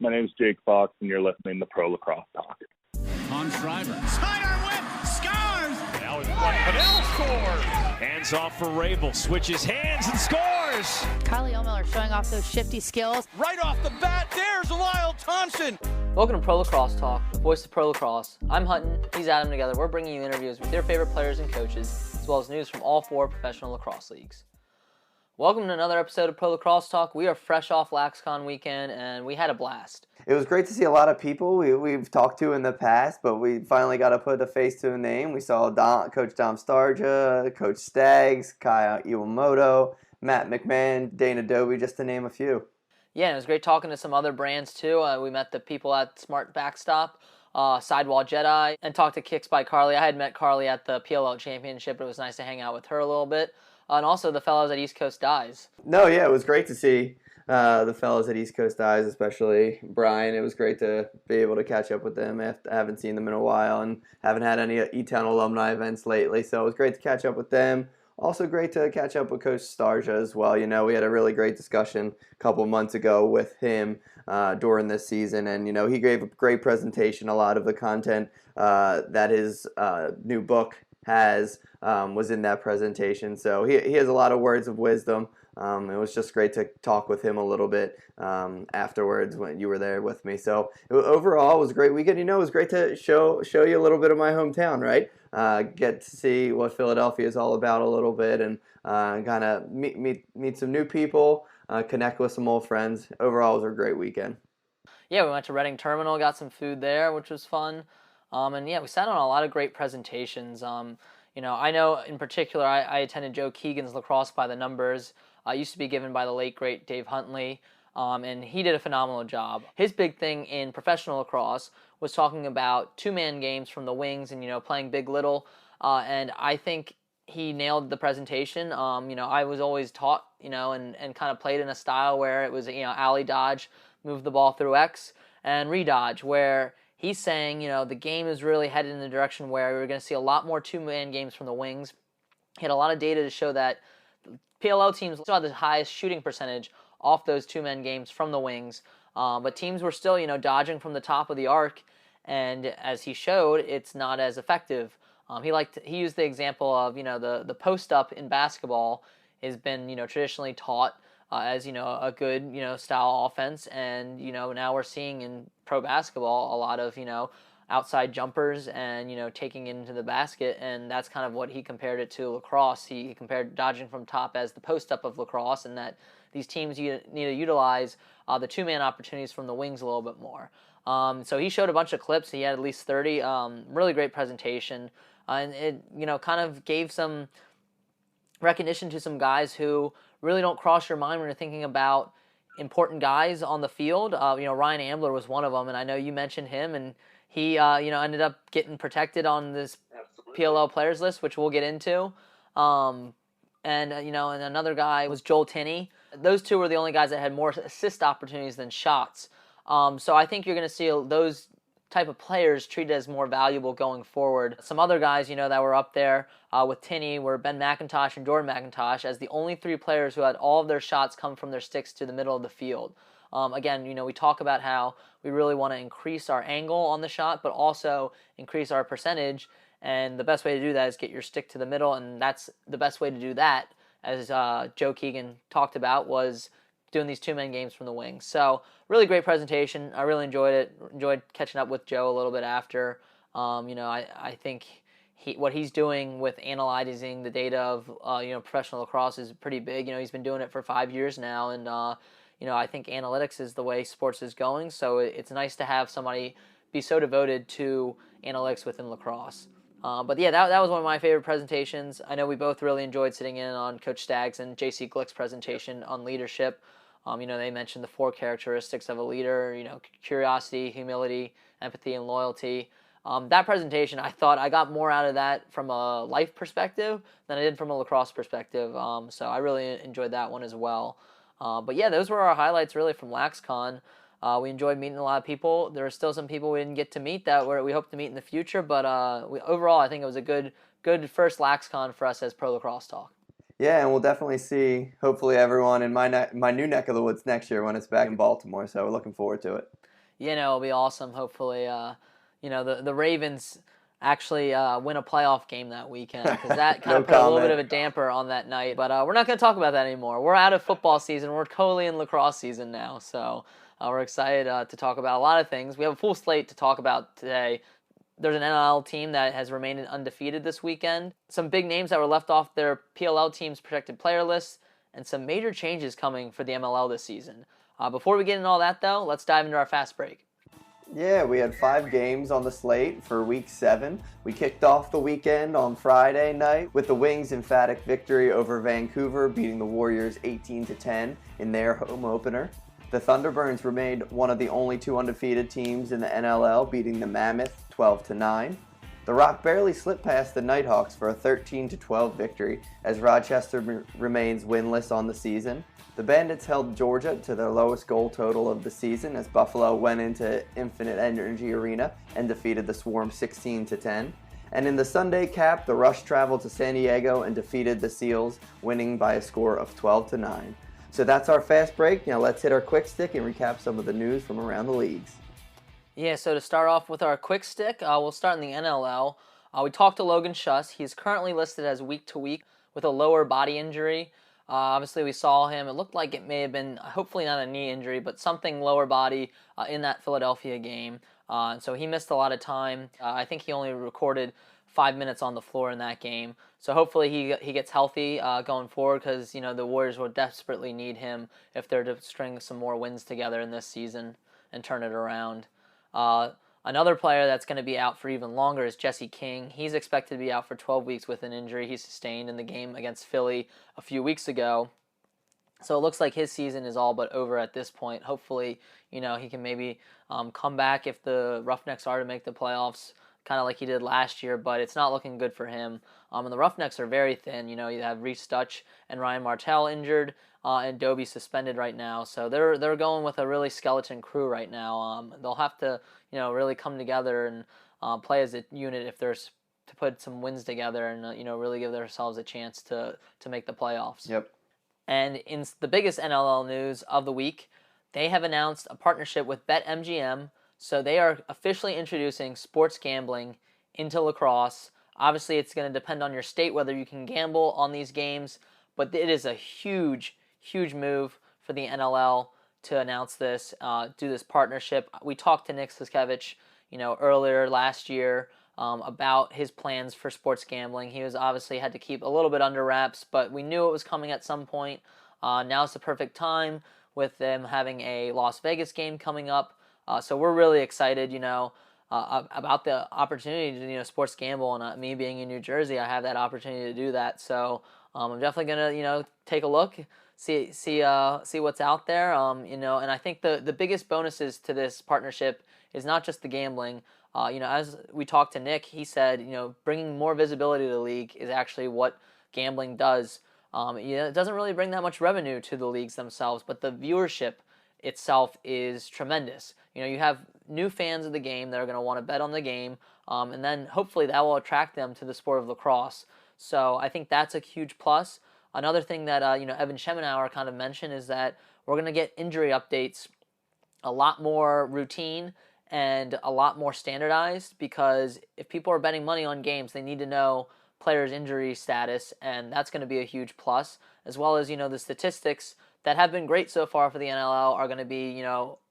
My name is Jake Fox, and you're listening to Pro Lacrosse Talk. On Schreiber. Sider whip, scores! Now it's one. Cottle scores! Hands off for Rabel, switches hands and scores! Carly Miller showing off those shifty skills. Right off the bat, there's Lyle Thompson! Welcome to Pro Lacrosse Talk, the voice of Pro Lacrosse. I'm Hutton, he's Adam. Together, we're bringing you interviews with your favorite players and coaches, as well as news from all 4 professional lacrosse leagues. Welcome to another episode of Pro Lacrosse Talk. We are fresh off LaxCon weekend, and we had a blast. It was great to see a lot of people we've talked to in the past, but we finally got to put a face to a name. We saw Coach Dom Srgio, Coach Staggs, Kaya Iwamoto, Matt McMahon, Dana Dobie, just to name a few. Yeah, and it was great talking to some other brands, too. We met the people at Smart Backstop, Sidewall Jedi, and talked to Kicks by Carly. I had met Carly at the PLL Championship, but it was nice to hang out with her a little bit. And also the fellows at East Coast Dies. No, yeah, it was great to see the fellows at East Coast Dies, especially Brian. It was great to be able to catch up with them. I haven't seen them in a while and haven't had any E-Town alumni events lately, so it was great to catch up with them. Also great to catch up with Coach Srgio as well. You know, we had a really great discussion a couple months ago with him during this season, and, you know, he gave a great presentation. A lot of the content that his new book has was in that presentation, so he has a lot of words of wisdom. It was just great to talk with him a little bit afterwards when you were there with me. So overall, it was a great weekend. You know, it was great to show you a little bit of my hometown, right? Get to see what Philadelphia is all about a little bit, and kind of meet some new people, connect with some old friends. Overall, it was a great weekend. Yeah, we went to Reading Terminal, got some food there, which was fun. And yeah, we sat on a lot of great presentations. You know, I know in particular I attended Joe Keegan's Lacrosse by the Numbers. Used to be given by the late, great Dave Huntley, and he did a phenomenal job. His big thing in professional lacrosse was talking about two-man games from the wings and, you know, playing big-little, and I think he nailed the presentation. You know, I was always taught, you know, and kind of played in a style where it was, you know, alley dodge, move the ball through X, and redodge, where he's saying, you know, the game is really headed in the direction where we're going to see a lot more two-man games from the wings. He had a lot of data to show that PLL teams still had the highest shooting percentage off those two-man games from the wings, but teams were still, you know, dodging from the top of the arc, and as he showed, it's not as effective. He used the example of, you know, the post-up in basketball has been, you know, traditionally taught as, you know, a good, you know, style offense, and, you know, now we're seeing in pro basketball a lot of, you know, outside jumpers and, you know, taking it into the basket, and that's kind of what he compared it to lacrosse. He compared dodging from top as the post-up of lacrosse, and that these teams need to utilize the two-man opportunities from the wings a little bit more. So he showed a bunch of clips. He had at least 30. Really great presentation, and it, you know, kind of gave some recognition to some guys who really don't cross your mind when you're thinking about important guys on the field. You know, Ryan Ambler was one of them, and I know you mentioned him, and he, you know, ended up getting protected on this PLL players list, which we'll get into. And, you know, and another guy was Joel Tinney. Those two were the only guys that had more assist opportunities than shots. So I think you're going to see those type of players treated as more valuable going forward. Some other guys, you know, that were up there with Tinney were Ben Mcintosh and Jordan Mcintosh as the only 3 players who had all of their shots come from their sticks to the middle of the field. Again, you know, we talk about how we really want to increase our angle on the shot, but also increase our percentage, and the best way to do that is get your stick to the middle, and that's the best way to do that, as Joe Keegan talked about, was doing these two-man games from the wings. So, really great presentation. I really enjoyed it. Enjoyed catching up with Joe a little bit after. You know, I think what he's doing with analyzing the data of, you know, professional lacrosse is pretty big. You know, he's been doing it for 5 years now, and, you know, I think analytics is the way sports is going, so it's nice to have somebody be so devoted to analytics within lacrosse. But yeah, that was one of my favorite presentations. I know we both really enjoyed sitting in on Coach Staggs and JC Glick's presentation on leadership. You know, they mentioned the 4 characteristics of a leader, you know, curiosity, humility, empathy, and loyalty. That presentation, I thought I got more out of that from a life perspective than I did from a lacrosse perspective. So I really enjoyed that one as well. But yeah, those were our highlights really from LaxCon. We enjoyed meeting a lot of people. There are still some people we didn't get to meet that we hope to meet in the future. But overall, I think it was a good first LaxCon for us as Pro Lacrosse Talk. Yeah, and we'll definitely see, hopefully, everyone in my new neck of the woods next year when it's back in Baltimore. So we're looking forward to it. You know, it'll be awesome. Hopefully, the Ravens actually win a playoff game that weekend, because that kind of put a little bit of a damper on that night. But we're not going to talk about that anymore. We're out of football season. We're totally in lacrosse season now. So we're excited to talk about a lot of things. We have a full slate to talk about today. There's an NLL team that has remained undefeated this weekend. Some big names that were left off their PLL team's protected player list, and some major changes coming for the MLL this season. Before we get into all that, though, let's dive into our fast break. Yeah, we had 5 games on the slate for Week 7. We kicked off the weekend on Friday night with the Wings' emphatic victory over Vancouver, beating the Warriors 18-10 in their home opener. The Thunderbirds remained one of the only 2 undefeated teams in the NLL, beating the Mammoth 12-9. The Rock barely slipped past the Nighthawks for a 13-12 victory, as Rochester remains winless on the season. The Bandits held Georgia to their lowest goal total of the season, as Buffalo went into Infinite Energy Arena and defeated the Swarm 16-10. And in the Sunday cap, the Rush traveled to San Diego and defeated the Seals, winning by a score of 12-9. So that's our fast break. Now let's hit our quick stick and recap some of the news from around the leagues. Yeah, so to start off with our quick stick, we'll start in the NLL. We talked to Logan Schuss. He's currently listed as week-to-week with a lower body injury. Obviously, we saw him. It looked like it may have been, hopefully not a knee injury, but something lower body in that Philadelphia game. And so he missed a lot of time. I think he only recorded 5 minutes on the floor in that game. So hopefully he gets healthy going forward, because the Warriors will desperately need him if they're to string some more wins together in this season and turn it around. Another player that's going to be out for even longer is Jessie King. He's expected to be out for 12 weeks with an injury he sustained in the game against Philly a few weeks ago. So it looks like his season is all but over at this point. Hopefully, he can maybe come back if the Roughnecks are to make the playoffs, kind of like he did last year, but it's not looking good for him. And the Roughnecks are very thin. You have Reese Dutch and Ryan Martell injured, and Dobie suspended right now. So they're going with a really skeleton crew right now. They'll have to really come together and play as a unit if there's to put some wins together and really give themselves a chance to make the playoffs. Yep. And in the biggest NLL news of the week, they have announced a partnership with BetMGM. So they are officially introducing sports gambling into lacrosse. Obviously, it's going to depend on your state whether you can gamble on these games, but it is a huge, huge move for the NLL to announce this, do this partnership. We talked to Nick Siskevich, earlier last year about his plans for sports gambling. He was obviously had to keep a little bit under wraps, but we knew it was coming at some point. Now's the perfect time with them having a Las Vegas game coming up. So we're really excited, about the opportunity to, sports gamble. And me being in New Jersey, I have that opportunity to do that. So I'm definitely gonna, take a look, see what's out there. And I think the biggest bonuses to this partnership is not just the gambling. As we talked to Nick, he said, bringing more visibility to the league is actually what gambling does. It doesn't really bring that much revenue to the leagues themselves, but the viewership itself is tremendous. You have new fans of the game that are going to want to bet on the game, and then hopefully that will attract them to the sport of lacrosse. So I think that's a huge plus. Another thing that Evan Schemenauer kind of mentioned is that we're going to get injury updates a lot more routine and a lot more standardized, because if people are betting money on games, they need to know players' injury status, and that's going to be a huge plus, as well as the statistics that have been great so far for the NLL are going to be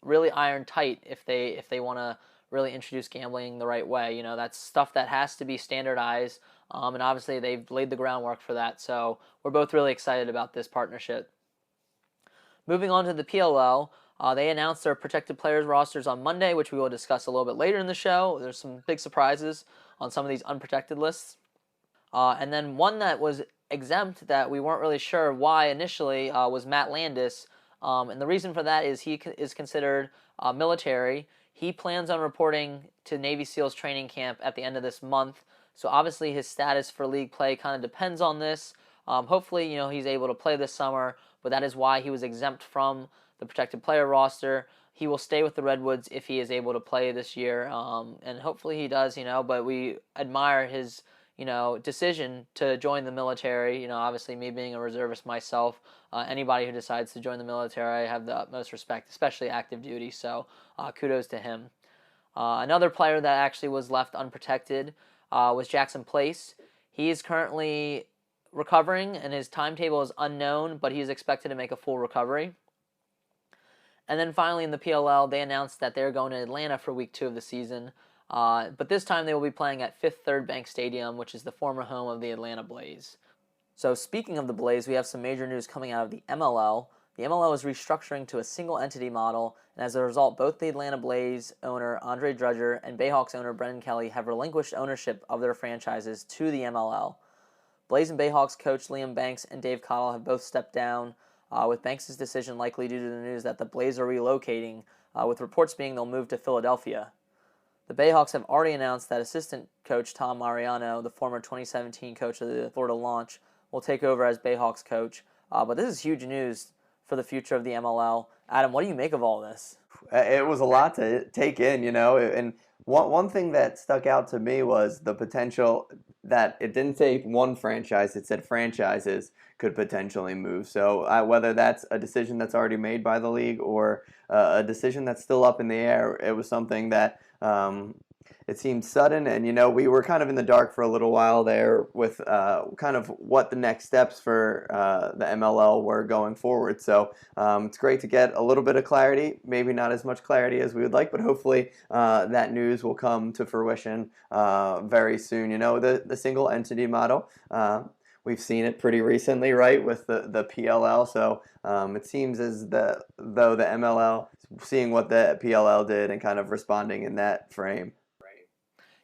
really iron tight if they want to really introduce gambling the right way. That's stuff that has to be standardized, and obviously they've laid the groundwork for that. So we're both really excited about this partnership. Moving on to the PLL, they announced their protected players rosters on Monday, which we will discuss a little bit later in the show. There's some big surprises on some of these unprotected lists. And then one that was exempt that we weren't really sure why initially was Matt Landis. And the reason for that is he is considered military. He plans on reporting to Navy SEALs training camp at the end of this month. So obviously his status for league play kind of depends on this. Hopefully, he's able to play this summer, but that is why he was exempt from the protected player roster. He will stay with the Redwoods if he is able to play this year, and hopefully he does, but we admire his decision to join the military. Obviously me being a reservist myself, anybody who decides to join the military, I have the utmost respect, especially active duty. So kudos to him. Another player that actually was left unprotected was Jackson Place. He is currently recovering, and his timetable is unknown, but he is expected to make a full recovery. And then finally in the PLL, they announced that they're going to Atlanta for week 2 of the season. But this time they will be playing at Fifth Third Bank Stadium, which is the former home of the Atlanta Blaze. So speaking of the Blaze, we have some major news coming out of the MLL. The MLL is restructuring to a single entity model, and as a result, both the Atlanta Blaze owner Andre Drudger and Bayhawks owner Brendan Kelly have relinquished ownership of their franchises to the MLL. Blaze and Bayhawks coach Liam Banks and Dave Cottle have both stepped down, with Banks' decision likely due to the news that the Blaze are relocating, with reports being they'll move to Philadelphia. The Bayhawks have already announced that assistant coach Tom Mariano, the former 2017 coach of the Florida Launch, will take over as Bayhawks coach. But this is huge news for the future of the MLL. Adam, what do you make of all this? It was a lot to take in, and one thing that stuck out to me was the potential that it didn't say one franchise, it said franchises could potentially move. So whether that's a decision that's already made by the league or a decision that's still up in the air, it was something that it seemed sudden, and we were kind of in the dark for a little while there with kind of what the next steps for the MLL were going forward. So it's great to get a little bit of clarity, maybe not as much clarity as we would like, but hopefully that news will come to fruition very soon. The single entity model, we've seen it pretty recently, right, with the PLL. So it seems as though the MLL seeing what the PLL did and kind of responding in that frame.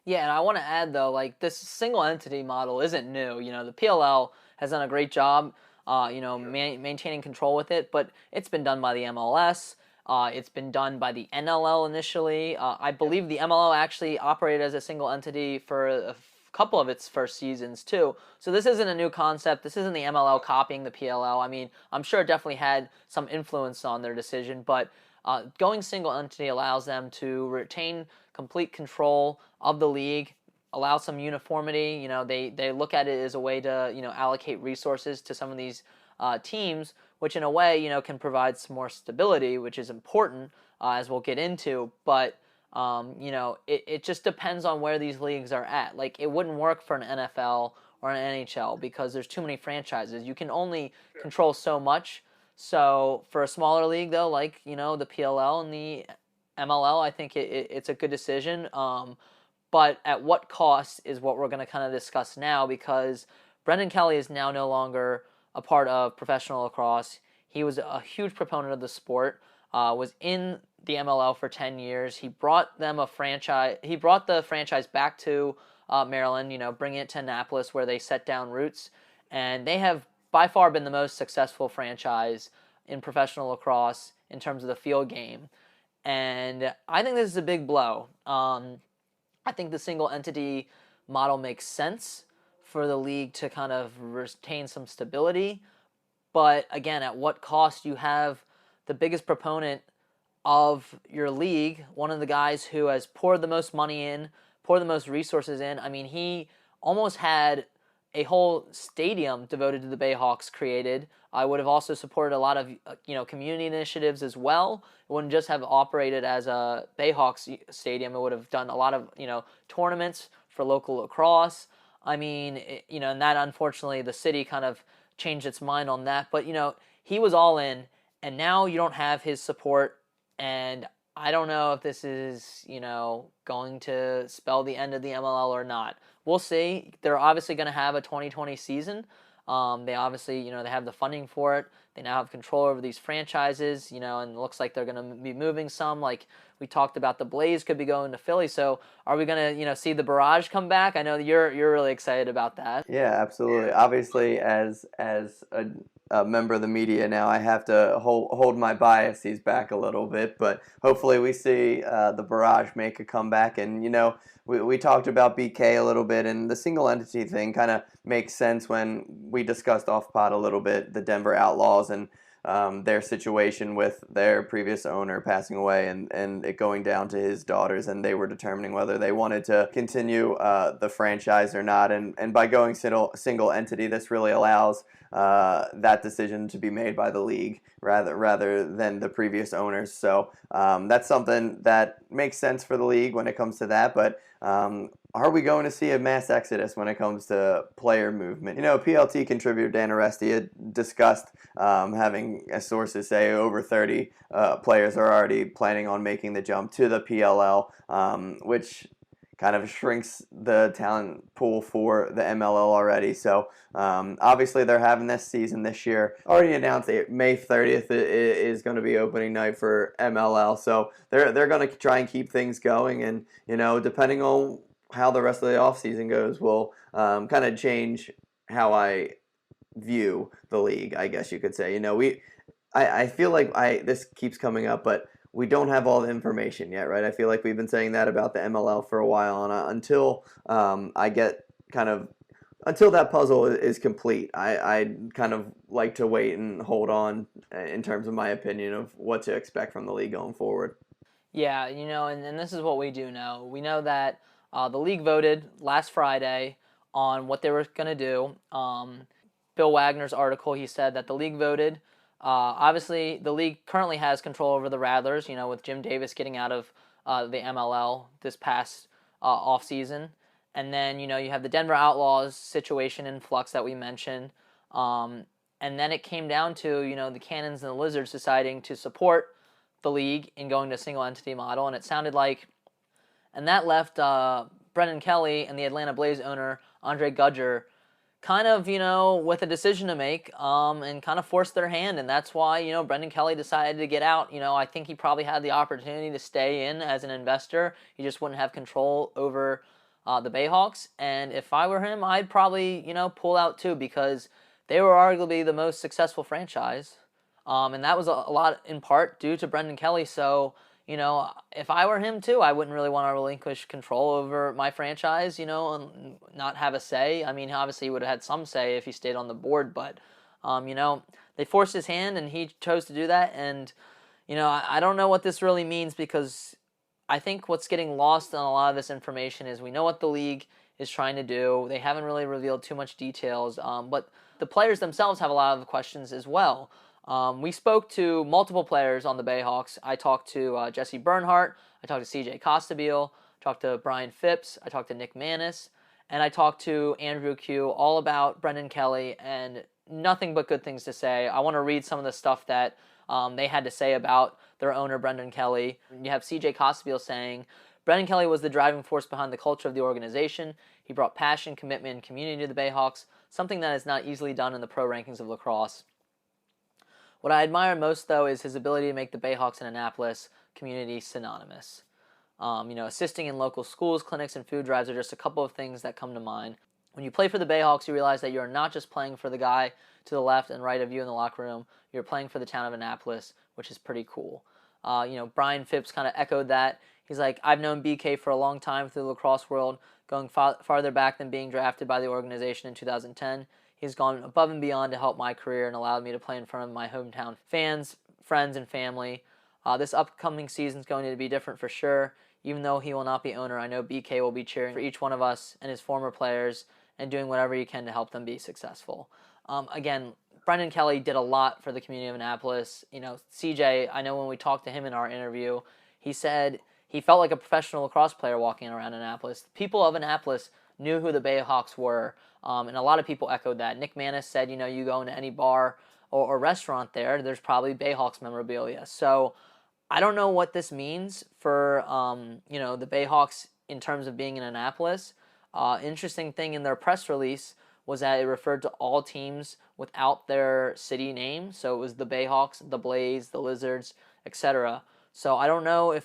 Yeah, and I want to add, though, this single entity model isn't new. The PLL has done a great job, maintaining control with it, but it's been done by the MLS. It's been done by the NLL initially. I believe the MLL actually operated as a single entity for a couple of its first seasons, too. So this isn't a new concept. This isn't the MLL copying the PLL. I mean, I'm sure it definitely had some influence on their decision, but going single entity allows them to retain complete control of the league, allow some uniformity. They look at it as a way to allocate resources to some of these teams, which in a way can provide some more stability, which is important, as we'll get into. But it just depends on where these leagues are at. It wouldn't work for an NFL or an NHL because there's too many franchises. You can only control so much. So for a smaller league, though, the PLL and the MLL, I think it's a good decision. But at what cost is what we're going to kind of discuss now, because Brendan Kelly is now no longer a part of professional lacrosse. He was a huge proponent of the sport, was in the MLL for 10 years. He brought them a franchise. He brought the franchise back to Maryland, bringing it to Annapolis where they set down roots. And they have by far been the most successful franchise in professional lacrosse in terms of the field game. And I think this is a big blow. I think the single entity model makes sense for the league to kind of retain some stability. But again, at what cost? You have the biggest proponent of your league, one of the guys who has poured the most money in, poured the most resources in. I mean, he almost had a whole stadium devoted to the Bayhawks created. I would have also supported a lot of community initiatives as well. It wouldn't just have operated as a Bayhawks stadium. It would have done a lot of tournaments for local lacrosse. I mean, and that unfortunately the city kind of changed its mind on that. But he was all in, and now you don't have his support. And I don't know if this is going to spell the end of the MLL or not. We'll see. They're obviously going to have a 2020 season. They obviously, they have the funding for it. They now have control over these franchises, and it looks like they're going to be moving some. Like we talked about, the Blaze could be going to Philly. So are we going to, see the Barrage come back? I know you're really excited about that. Yeah, absolutely. Obviously, as a member of the media now, I have to hold my biases back a little bit, but hopefully we see the Barrage make a comeback. And we talked about BK a little bit, and the single entity thing kind of makes sense when we discussed off pod a little bit the Denver Outlaws and their situation with their previous owner passing away and it going down to his daughters, and they were determining whether they wanted to continue the franchise or not. And by going single entity, this really allows that decision to be made by the league rather than the previous owners. So that's something that makes sense for the league when it comes to that. But are we going to see a mass exodus when it comes to player movement? PLT contributor Dan Aresti had discussed having sources say over 30 players are already planning on making the jump to the PLL, which kind of shrinks the talent pool for the MLL already. So obviously they're having this season this year. Already announced that May 30th is going to be opening night for MLL. So they're going to try and keep things going. And, depending on how the rest of the offseason goes will kind of change how I view the league, I guess you could say. I feel like this keeps coming up, but we don't have all the information yet, right? I feel like we've been saying that about the MLL for a while, and until until that puzzle is complete, I kind of like to wait and hold on in terms of my opinion of what to expect from the league going forward. Yeah, and this is what we do know. We know that the league voted last Friday on what they were going to do. Bill Wagner's article, he said that the league voted. Obviously, the league currently has control over the Rattlers, with Jim Davis getting out of the MLL this past offseason. And then, you have the Denver Outlaws situation in flux that we mentioned. And then it came down to, the Cannons and the Lizards deciding to support the league in going to a single entity model. And it sounded like, and that left Brendan Kelly and the Atlanta Blaze owner, Andre Gudger, kind of, with a decision to make and kind of forced their hand. And that's why, Brendan Kelly decided to get out. I think he probably had the opportunity to stay in as an investor. He just wouldn't have control over the Bayhawks. And if I were him, I'd probably, pull out too, because they were arguably the most successful franchise. And that was a lot in part due to Brendan Kelly. So, if I were him too, I wouldn't really want to relinquish control over my franchise, and not have a say. I mean, obviously he would have had some say if he stayed on the board, but, they forced his hand and he chose to do that. And, I don't know what this really means, because I think what's getting lost on a lot of this information is we know what the league is trying to do. They haven't really revealed too much details, but the players themselves have a lot of questions as well. We spoke to multiple players on the Bayhawks. I talked to Jesse Bernhardt, I talked to CJ Costabile, I talked to Brian Phipps, I talked to Nick Manis, and I talked to Andrew Q, all about Brendan Kelly, and nothing but good things to say. I want to read some of the stuff that they had to say about their owner, Brendan Kelly. You have CJ Costabile saying, Brendan Kelly was the driving force behind the culture of the organization. He brought passion, commitment, and community to the Bayhawks, something that is not easily done in the pro rankings of lacrosse. What I admire most, though, is his ability to make the Bayhawks and Annapolis community synonymous. Assisting in local schools, clinics, and food drives are just a couple of things that come to mind. When you play for the Bayhawks, you realize that you're not just playing for the guy to the left and right of you in the locker room. You're playing for the town of Annapolis, which is pretty cool. Brian Phipps kind of echoed that. He's like, I've known BK for a long time through the lacrosse world, going farther back than being drafted by the organization in 2010. He's gone above and beyond to help my career and allowed me to play in front of my hometown fans, friends, and family. This upcoming season is going to be different for sure. Even though he will not be owner, I know BK will be cheering for each one of us and his former players and doing whatever he can to help them be successful. Again, Brendan Kelly did a lot for the community of Annapolis. CJ, I know when we talked to him in our interview, he said he felt like a professional lacrosse player walking around Annapolis. The people of Annapolis knew who the Bayhawks were, and a lot of people echoed that. Nick Manis said, you go into any bar or restaurant there's probably Bayhawks memorabilia. So I don't know what this means for, the Bayhawks in terms of being in Annapolis. Interesting thing in their press release was that it referred to all teams without their city name. So it was the Bayhawks, the Blaze, the Lizards, etc. So I don't know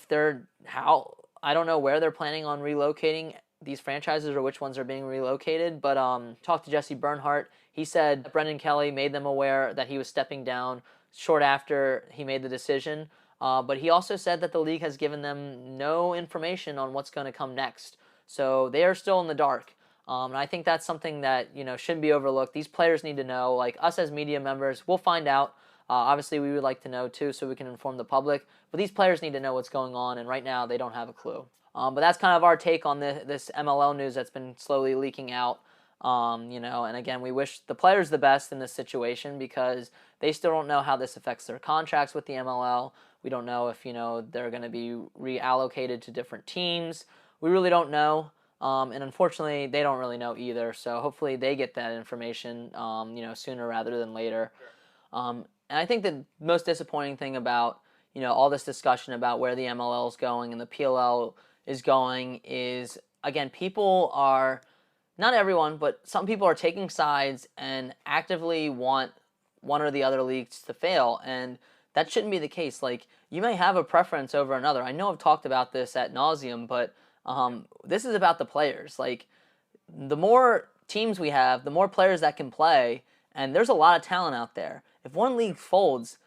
I don't know where they're planning on relocating these franchises or which ones are being relocated, but talked to Jesse Bernhardt. He said Brendan Kelly made them aware that he was stepping down short after he made the decision, but he also said that the league has given them no information on what's going to come next. So they are still in the dark. And I think that's something that, shouldn't be overlooked. These players need to know, like us as media members, we'll find out Obviously, we would like to know too, so we can inform the public. But these players need to know what's going on, and right now they don't have a clue. But that's kind of our take on this MLL news that's been slowly leaking out. And again, we wish the players the best in this situation because they still don't know how this affects their contracts with the MLL. We don't know if, they're going to be reallocated to different teams. We really don't know. And unfortunately, they don't really know either. So hopefully they get that information, sooner rather than later. And I think the most disappointing thing about, all this discussion about where the MLL is going and the PLL is going is, again, people are... Not everyone, but some people are taking sides and actively want one or the other leagues to fail, and that shouldn't be the case. Like, you may have a preference over another. I know I've talked about this ad nauseum, but this is about the players. Like, the more teams we have, the more players that can play, and there's a lot of talent out there. If one league folds,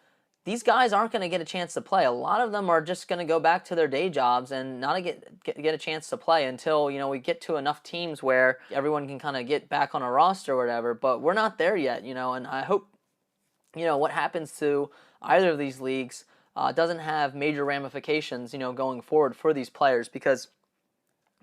these guys aren't going to get a chance to play. A lot of them are just going to go back to their day jobs and not get a chance to play until, we get to enough teams where everyone can kind of get back on a roster or whatever. But we're not there yet, and I hope, what happens to either of these leagues doesn't have major ramifications, going forward for these players, because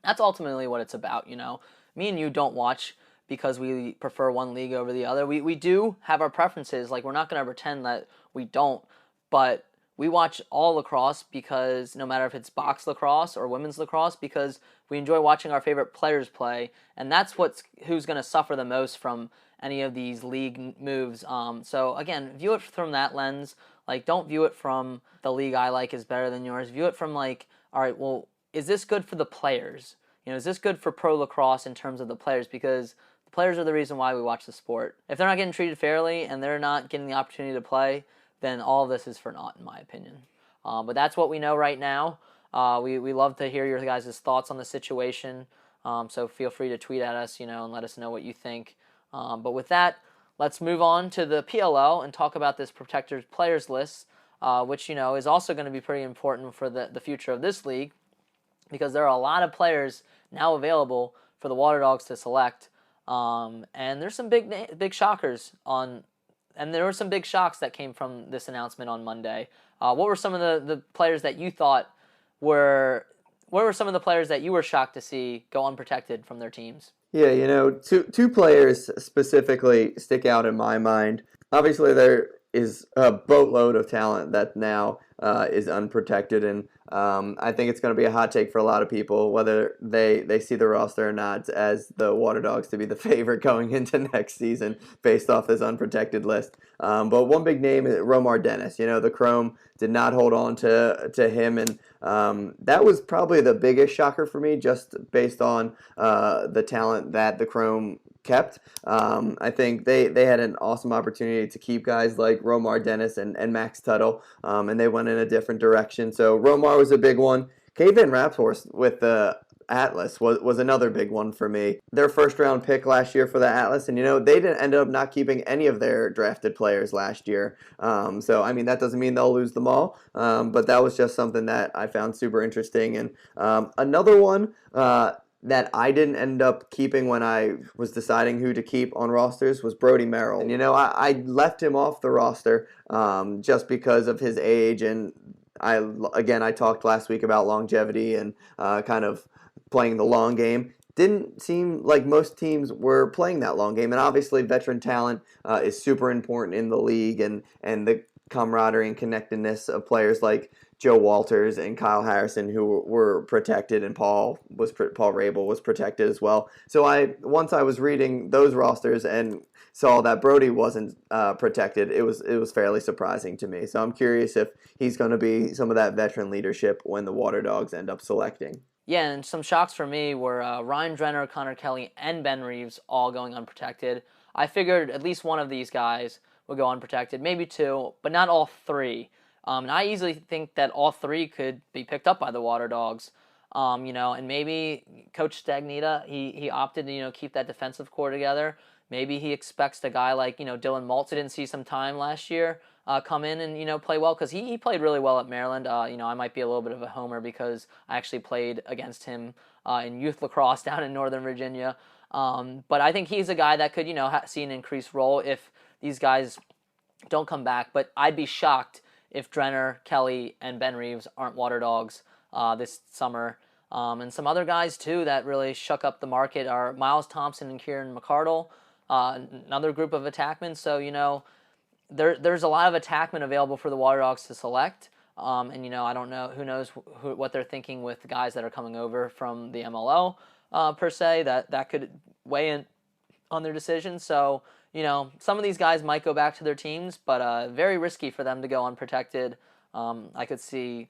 that's ultimately what it's about, Me and you don't watch because we prefer one league over the other. We do have our preferences. Like, we're not going to pretend that we don't, but we watch all lacrosse because no matter if it's box lacrosse or women's lacrosse, because we enjoy watching our favorite players play, and that's who's going to suffer the most from any of these league moves. So again, view it from that lens. Like, don't view it from the league I like is better than yours. View it from like, all right, well, is this good for the players? Is this good for pro lacrosse in terms of the players? Because the players are the reason why we watch the sport. If they're not getting treated fairly and they're not getting the opportunity to play, then all of this is for naught, in my opinion. But that's what we know right now. We love to hear your guys' thoughts on the situation. So feel free to tweet at us, and let us know what you think. But with that, let's move on to the PLL and talk about this protected players list, which, is also going to be pretty important for the future of this league, because there are a lot of players now available for the Waterdogs to select. And there's some big shockers and there were some big shocks that came from this announcement on Monday. What were some of the players that you thought what were some of the players that you were shocked to see go unprotected from their teams? Yeah, two players specifically stick out in my mind. Obviously, there is a boatload of talent that now is unprotected, and I think it's going to be a hot take for a lot of people, whether they see the roster or not, as the Waterdogs to be the favorite going into next season based off this unprotected list. But one big name is Romar Dennis. The Chrome did not hold on to him, and that was probably the biggest shocker for me, just based on the talent that the Chrome kept. I think they had an awesome opportunity to keep guys like Romar Dennis and Max Tuttle, and they went in a different direction. So Romar was a big one. Kay Van Rapshorst with the Atlas was another big one for me. Their first round pick last year for the Atlas, and they didn't end up not keeping any of their drafted players last year. So I mean, that doesn't mean they'll lose them all, but that was just something that I found super interesting. And another one that I didn't end up keeping when I was deciding who to keep on rosters was Brody Merrill. And I left him off the roster just because of his age, and I talked last week about longevity and kind of playing the long game. Didn't seem like most teams were playing that long game, and obviously veteran talent is super important in the league, and the camaraderie and connectedness of players like Joe Walters and Kyle Harrison, who were protected, and Paul Rabel was protected as well. So once I was reading those rosters and saw that Brody wasn't protected, it was fairly surprising to me. So I'm curious if he's going to be some of that veteran leadership when the Waterdogs end up selecting. Yeah, and some shocks for me were Ryan Drenner, Connor Kelly, and Ben Reeves all going unprotected. I figured at least one of these guys would go unprotected, maybe two, but not all three. And I easily think that all three could be picked up by the Waterdogs. And maybe Coach Stagnita, he opted to, keep that defensive core together. Maybe he expects a guy like, Dylan Maltz, who didn't see some time last year, come in and, play well, because he played really well at Maryland. I might be a little bit of a homer because I actually played against him in youth lacrosse down in Northern Virginia. But I think he's a guy that could, see an increased role if these guys don't come back. But I'd be shocked if Drenner, Kelly, and Ben Reeves aren't Waterdogs this summer. And some other guys, too, that really shook up the market are Miles Thompson and Kieran McCardle, another group of attackmen. So, there's a lot of attackmen available for the Waterdogs to select. And, I don't know, who knows what they're thinking with the guys that are coming over from the MLO, per se, that could weigh in on their decision. So, some of these guys might go back to their teams, but very risky for them to go unprotected. I could see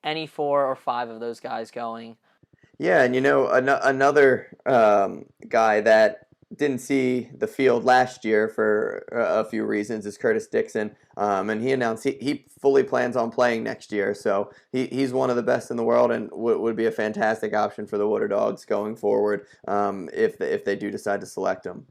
any 4 or 5 of those guys going. Yeah, and another guy that didn't see the field last year for a few reasons is Curtis Dixon, and he announced he fully plans on playing next year. So he's one of the best in the world and would be a fantastic option for the Waterdogs going forward if they do decide to select him.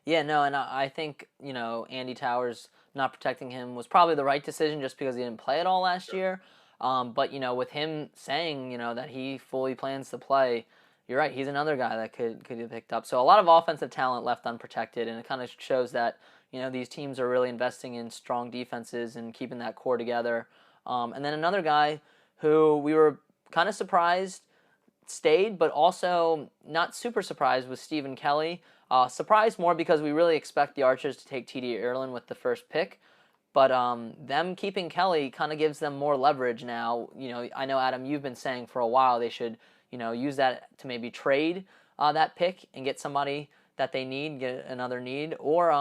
Yeah, no, and I think, Andy Towers not protecting him was probably the right decision just because he didn't play at all last year. But, with him saying, that he fully plans to play, you're right, he's another guy that could get picked up. So a lot of offensive talent left unprotected, and it kind of shows that, these teams are really investing in strong defenses and keeping that core together. And then another guy who we were kind of surprised stayed, but also not super surprised was Stephen Kelly. Surprised more because we really expect the Archers to take T.D. Ireland with the first pick. But them keeping Kelly kind of gives them more leverage now. I know, Adam, you've been saying for a while they should, use that to maybe trade that pick and get somebody that they need, get another need. Or,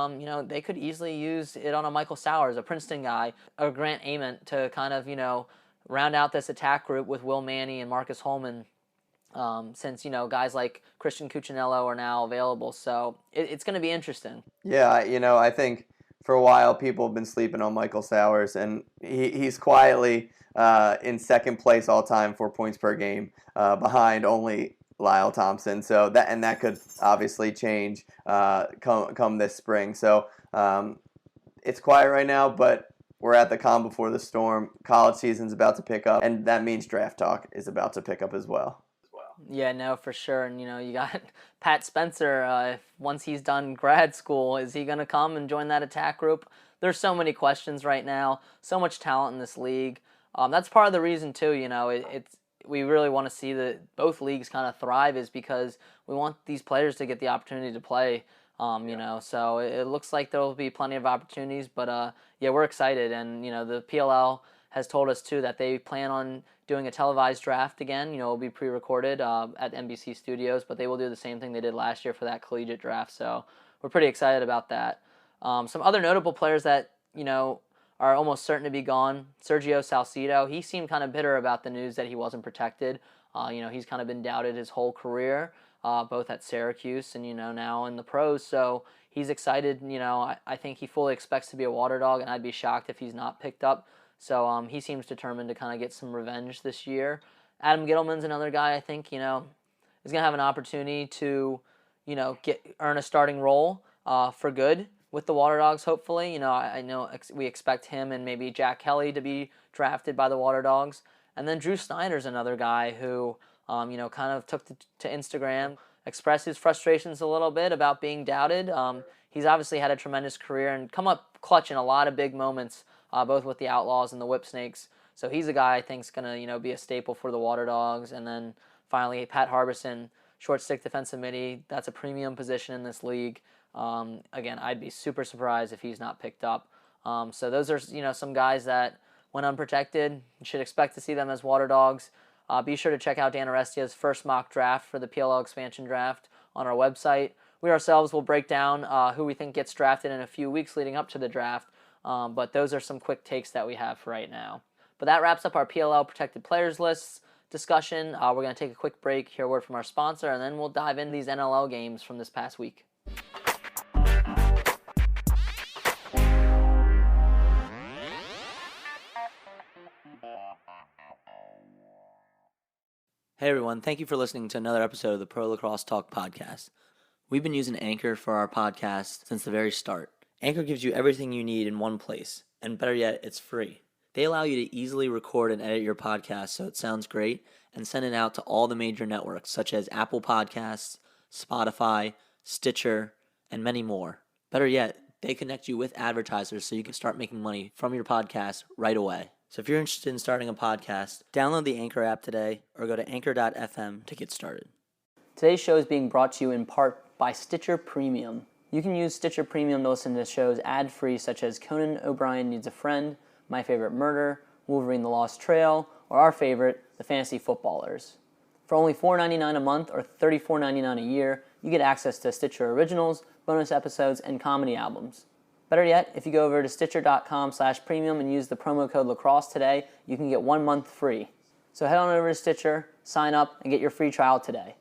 they could easily use it on a Michael Sowers, a Princeton guy, or Grant Ament to kind of, round out this attack group with Will Manny and Marcus Holman. Since, guys like Christian Cuccinello are now available. So it's going to be interesting. Yeah, I think for a while people have been sleeping on Michael Sowers, and he's quietly in second place all time for points per game, behind only Lyle Thompson. So that could obviously change come this spring. So it's quiet right now, but we're at the calm before the storm. College season's about to pick up, and that means draft talk is about to pick up as well. Yeah, no, for sure. And, you got Pat Spencer. Once he's done grad school, is he going to come and join that attack group? There's so many questions right now, so much talent in this league. That's part of the reason, too, we really want to see both leagues kind of thrive is because we want these players to get the opportunity to play, So it looks like there will be plenty of opportunities. But, we're excited. And, the PLL has told us, too, that they plan on doing a televised draft again. It'll be pre-recorded at NBC Studios, but they will do the same thing they did last year for that collegiate draft. So we're pretty excited about that. Some other notable players that, are almost certain to be gone. Srgio Salcido, he seemed kind of bitter about the news that he wasn't protected. He's kind of been doubted his whole career, both at Syracuse and, now in the pros. So he's excited. I think he fully expects to be a Waterdog, and I'd be shocked if he's not picked up. So he seems determined to kind of get some revenge this year. Adam Gittleman's another guy I think, is going to have an opportunity to, earn a starting role for good with the Waterdogs, hopefully. I know we expect him and maybe Jack Kelly to be drafted by the Waterdogs. And then Drew Snyder's another guy who, kind of took to Instagram, expressed his frustrations a little bit about being doubted. He's obviously had a tremendous career and come up clutch in a lot of big moments, both with the Outlaws and the Whip Snakes. So he's a guy I think is going to, be a staple for the Waterdogs. And then finally, Pat Harbison, short stick defensive midi. That's a premium position in this league. Again, I'd be super surprised if he's not picked up. So those are, some guys that went unprotected. You should expect to see them as Waterdogs. Be sure to check out Dan Arestia's first mock draft for the PLL expansion draft on our website. We ourselves will break down who we think gets drafted in a few weeks leading up to the draft. But those are some quick takes that we have for right now. But that wraps up our PLL protected players lists discussion. We're going to take a quick break, hear a word from our sponsor, and then we'll dive into these NLL games from this past week. Hey everyone, thank you for listening to another episode of the Pro Lacrosse Talk podcast. We've been using Anchor for our podcast since the very start. Anchor gives you everything you need in one place, and better yet, it's free. They allow you to easily record and edit your podcast so it sounds great and send it out to all the major networks such as Apple Podcasts, Spotify, Stitcher, and many more. Better yet, they connect you with advertisers so you can start making money from your podcast right away. So if you're interested in starting a podcast, download the Anchor app today or go to anchor.fm to get started. Today's show is being brought to you in part by Stitcher Premium. You can use Stitcher Premium to listen to shows ad-free such as Conan O'Brien Needs a Friend, My Favorite Murder, Wolverine the Lost Trail, or our favorite, The Fantasy Footballers. For only $4.99 a month or $34.99 a year, you get access to Stitcher Originals, bonus episodes, and comedy albums. Better yet, if you go over to Stitcher.com/premium and use the promo code lacrosse today, you can get 1 month free. So head on over to Stitcher, sign up, and get your free trial today.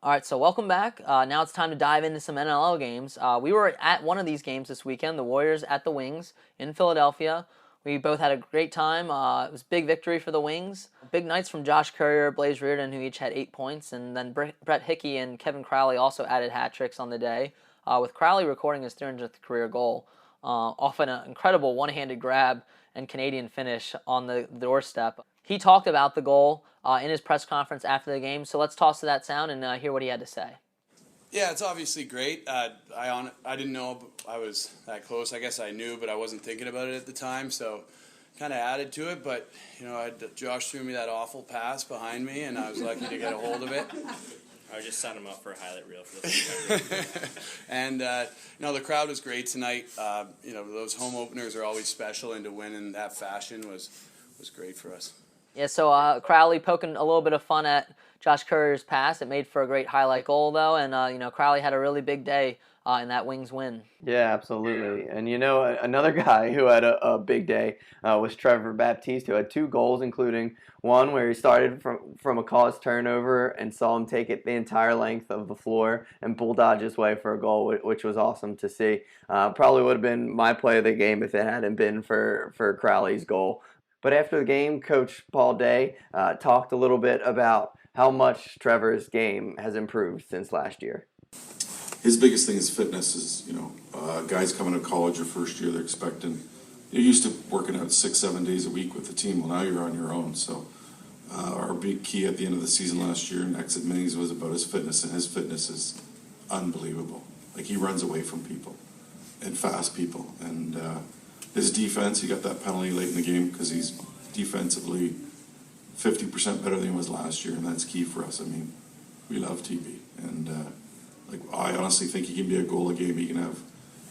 All right, so welcome back. Now it's time to dive into some NLL games. We were at one of these games this weekend, the Warriors at the Wings in Philadelphia. We both had a great time. It was a big victory for the Wings. Big nights from Josh Courier, Blaze Reardon, who each had 8 points, and then Brett Hickey and Kevin Crowley also added hat tricks on the day, with Crowley recording his 300th career goal off an incredible one-handed grab and Canadian finish on the doorstep. He talked about the goal in his press conference after the game, so let's toss to that sound and hear what he had to say. Yeah, it's obviously great. I didn't know I was that close. I guess I knew, but I wasn't thinking about it at the time, so kind of added to it. But, Josh threw me that awful pass behind me, and I was lucky to get a hold of it. I just set him up for a highlight reel for this. And, the crowd was great tonight. Those home openers are always special, and to win in that fashion was great for us. Yeah, so Crowley poking a little bit of fun at Josh Courier's pass. It made for a great highlight goal, though, and, Crowley had a really big day in that Wings win. Yeah, absolutely. And, another guy who had a big day was Trevor Baptiste, who had 2 goals, including one where he started from a caused turnover and saw him take it the entire length of the floor and bulldodge his way for a goal, which was awesome to see. Probably would have been my play of the game if it hadn't been for Crowley's goal. But after the game, Coach Paul Day talked a little bit about how much Trevor's game has improved since last year. His biggest thing is fitness. Is guys coming out of college or first year, they're expecting. You're used to working out 6-7 days a week with the team. Well, now you're on your own. So our big key at the end of the season last year in exit minis was about his fitness, and his fitness is unbelievable. Like, he runs away from people and fast people, and his defense, he got that penalty late in the game because he's defensively 50% better than he was last year, and that's key for us. I mean, we love TB, and I honestly think he can be a goal a game. He can have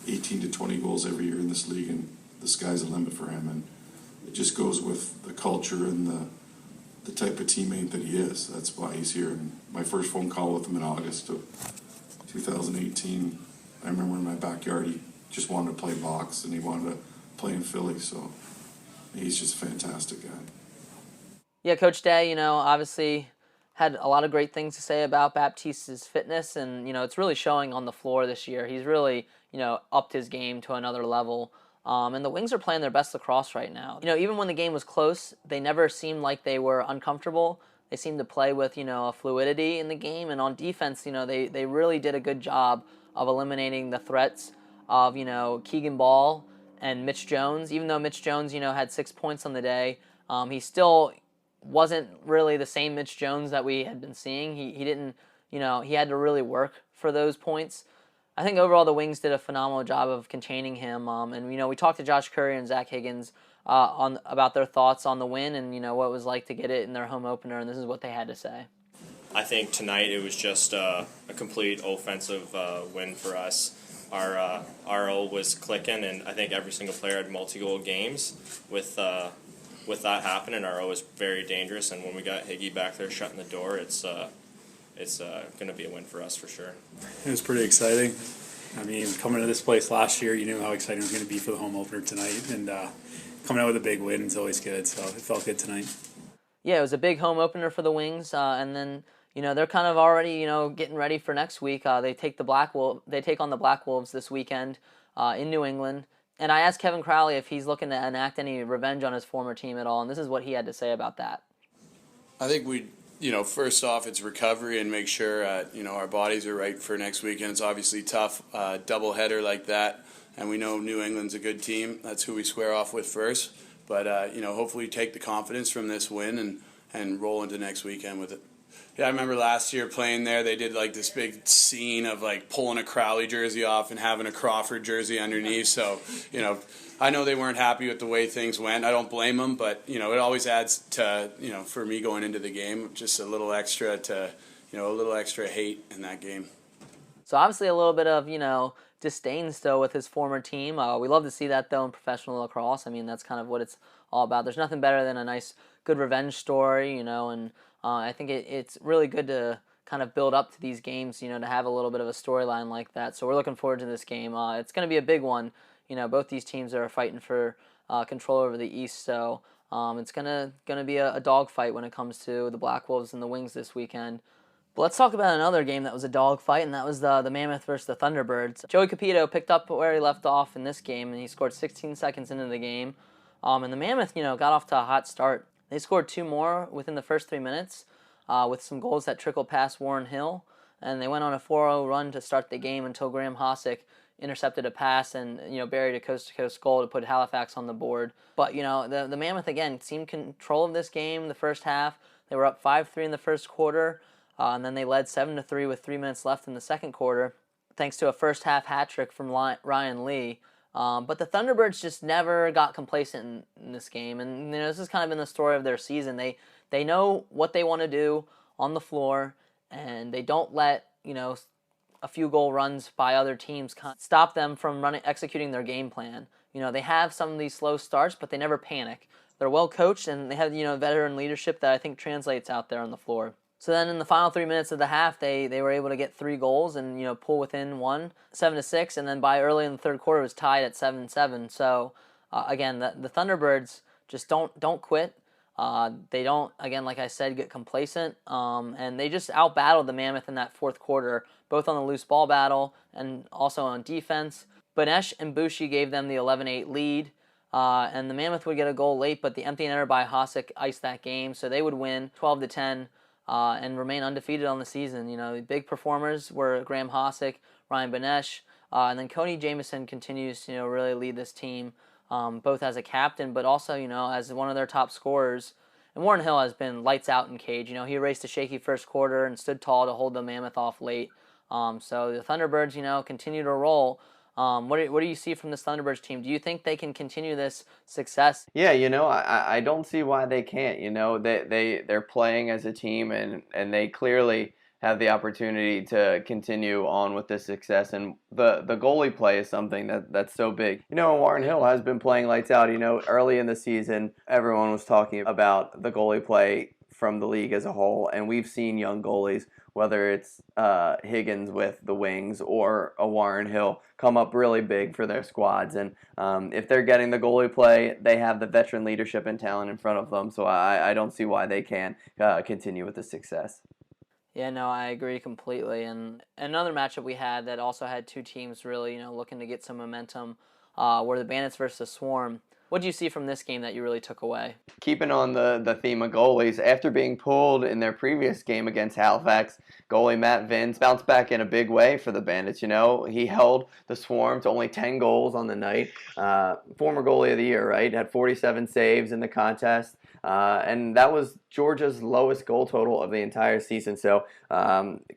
18 to 20 goals every year in this league, and the sky's the limit for him. And it just goes with the culture and the type of teammate that he is. That's why he's here. And my first phone call with him in August of 2018, I remember in my backyard, he just wanted to play box, and he wanted to play in Philly, so he's just a fantastic guy. Yeah, Coach Day, obviously had a lot of great things to say about Baptiste's fitness, and, it's really showing on the floor this year. He's really, upped his game to another level, and the Wings are playing their best lacrosse right now. Even when the game was close, they never seemed like they were uncomfortable. They seemed to play with, a fluidity in the game, and on defense, they really did a good job of eliminating the threats of, Keegan Ball and Mitch Jones. Even though Mitch Jones, had 6 points on the day, he still wasn't really the same Mitch Jones that we had been seeing. He didn't, he had to really work for those points. I think overall the Wings did a phenomenal job of containing him. And, we talked to Josh Courier and Zach Higgins about their thoughts on the win and, what it was like to get it in their home opener, and this is what they had to say. I think tonight it was just a complete offensive win for us. Our RO was clicking, and I think every single player had multi-goal games. With that happening, RO was very dangerous, and when we got Higgy back there shutting the door, it's going to be a win for us for sure. It was pretty exciting. I mean, coming to this place last year, you knew how exciting it was going to be for the home opener tonight, and coming out with a big win is always good, so it felt good tonight. Yeah, it was a big home opener for the Wings, and then they're kind of already getting ready for next week. They take on the Black Wolves this weekend in New England. And I asked Kevin Crowley if he's looking to enact any revenge on his former team at all, and this is what he had to say about that. I think first off, it's recovery and make sure, our bodies are right for next weekend. It's obviously tough, doubleheader like that, and we know New England's a good team. That's who we square off with first. But, hopefully take the confidence from this win and roll into next weekend with it. Yeah, I remember last year playing there, they did like this big scene of like pulling a Crowley jersey off and having a Crawford jersey underneath. So, I know they weren't happy with the way things went. I don't blame them, but, it always adds to, for me going into the game, just a little extra hate in that game. So obviously a little bit of, disdain still with his former team. We love to see that, though, in professional lacrosse. I mean, that's kind of what it's all about. There's nothing better than a nice, good revenge story, and I think it's really good to kind of build up to these games, to have a little bit of a storyline like that. So we're looking forward to this game. It's going to be a big one. Both these teams are fighting for control over the East, so it's gonna be a dogfight when it comes to the Black Wolves and the Wings this weekend. But let's talk about another game that was a dogfight, and that was the Mammoth versus the Thunderbirds. Joey Capito picked up where he left off in this game, and he scored 16 seconds into the game. And the Mammoth, got off to a hot start. They scored 2 more within the first 3 minutes with some goals that trickled past Warren Hill, and they went on a 4-0 run to start the game until Graham Hossack intercepted a pass and buried a coast-to-coast goal to put Halifax on the board. But the Mammoth again seemed control of this game the first half. They were up 5-3 in the first quarter, and then they led 7-3 with 3 minutes left in the second quarter, thanks to a first half hat trick from Ryan Lee. But the Thunderbirds just never got complacent in this game, and this has kind of been the story of their season. They know what they want to do on the floor, and they don't let a few goal runs by other teams stop them from executing their game plan. They have some of these slow starts, but they never panic. They're well coached, and they have veteran leadership that I think translates out there on the floor. So then in the final 3 minutes of the half, they were able to get 3 goals and pull within one, 7-6, and then by early in the third quarter it was tied at 7-7. So again, the Thunderbirds just don't quit. They don't, again, like I said, get complacent, and they just outbattled the Mammoth in that fourth quarter, both on the loose ball battle and also on defense. Banesh and Bushi gave them the 11-8 lead, and the Mammoth would get a goal late, but the empty netter by Hossack iced that game, so they would win 12-10 and remain undefeated on the season. The big performers were Graham Hossack, Ryan Banesh, and then Cody Jamieson continues to really lead this team, both as a captain, but also as one of their top scorers. And Warren Hill has been lights out in cage. He erased a shaky first quarter and stood tall to hold the Mammoth off late. So the Thunderbirds, continue to roll. What do you see from this Thunderbirds team? Do you think they can continue this success? Yeah, I don't see why they can't. They're playing as a team, and they clearly have the opportunity to continue on with this success. And the goalie play is something that's so big. Warren Hill has been playing lights out. Early in the season, everyone was talking about the goalie play from the league as a whole, and we've seen young goalies, whether it's Higgins with the Wings or a Warren Hill, come up really big for their squads. And if they're getting the goalie play, they have the veteran leadership and talent in front of them. So I don't see why they can't continue with the success. Yeah, no, I agree completely. And another matchup we had that also had 2 teams really, looking to get some momentum were the Bandits versus the Swarm. What did you see from this game that you really took away? Keeping on the theme of goalies, after being pulled in their previous game against Halifax, goalie Matt Vince bounced back in a big way for the Bandits. He held the Swarm to only 10 goals on the night. Former goalie of the year, right? Had 47 saves in the contest. And that was Georgia's lowest goal total of the entire season. So